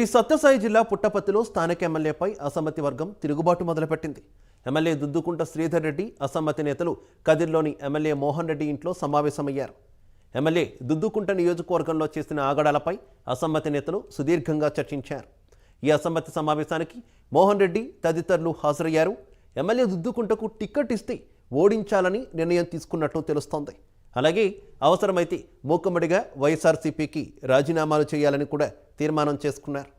ఈ సత్యసాయి జిల్లా పుట్టపర్తిలో స్థానిక ఎమ్మెల్యేపై అసమ్మతి వర్గం తిరుగుబాటు మొదలుపెట్టింది. ఎమ్మెల్యే దుద్దుకుంట శ్రీధర్ రెడ్డి అసమ్మతి నేతలు కదిర్లోని ఎమ్మెల్యే మోహన్ రెడ్డి ఇంట్లో సమావేశమయ్యారు. ఎమ్మెల్యే దుద్దుకుంట నియోజకవర్గంలో చేసిన ఆగడాలపై అసమ్మతి నేతలు సుదీర్ఘంగా చర్చించారు. ఈ అసమ్మతి సమావేశానికి మోహన్ రెడ్డి తదితరులు హాజరయ్యారు. ఎమ్మెల్యే దుద్దుకుంటకు టికెట్ ఇస్తే ఓడించాలని నిర్ణయం తీసుకున్నట్టు తెలుస్తోంది. అలాగే అవసరమైతే మూకుమ్మడిగా వైఎస్ఆర్సీపీకి రాజీనామాలు చేయాలని కూడా తీర్మానం చేసుకున్నారు.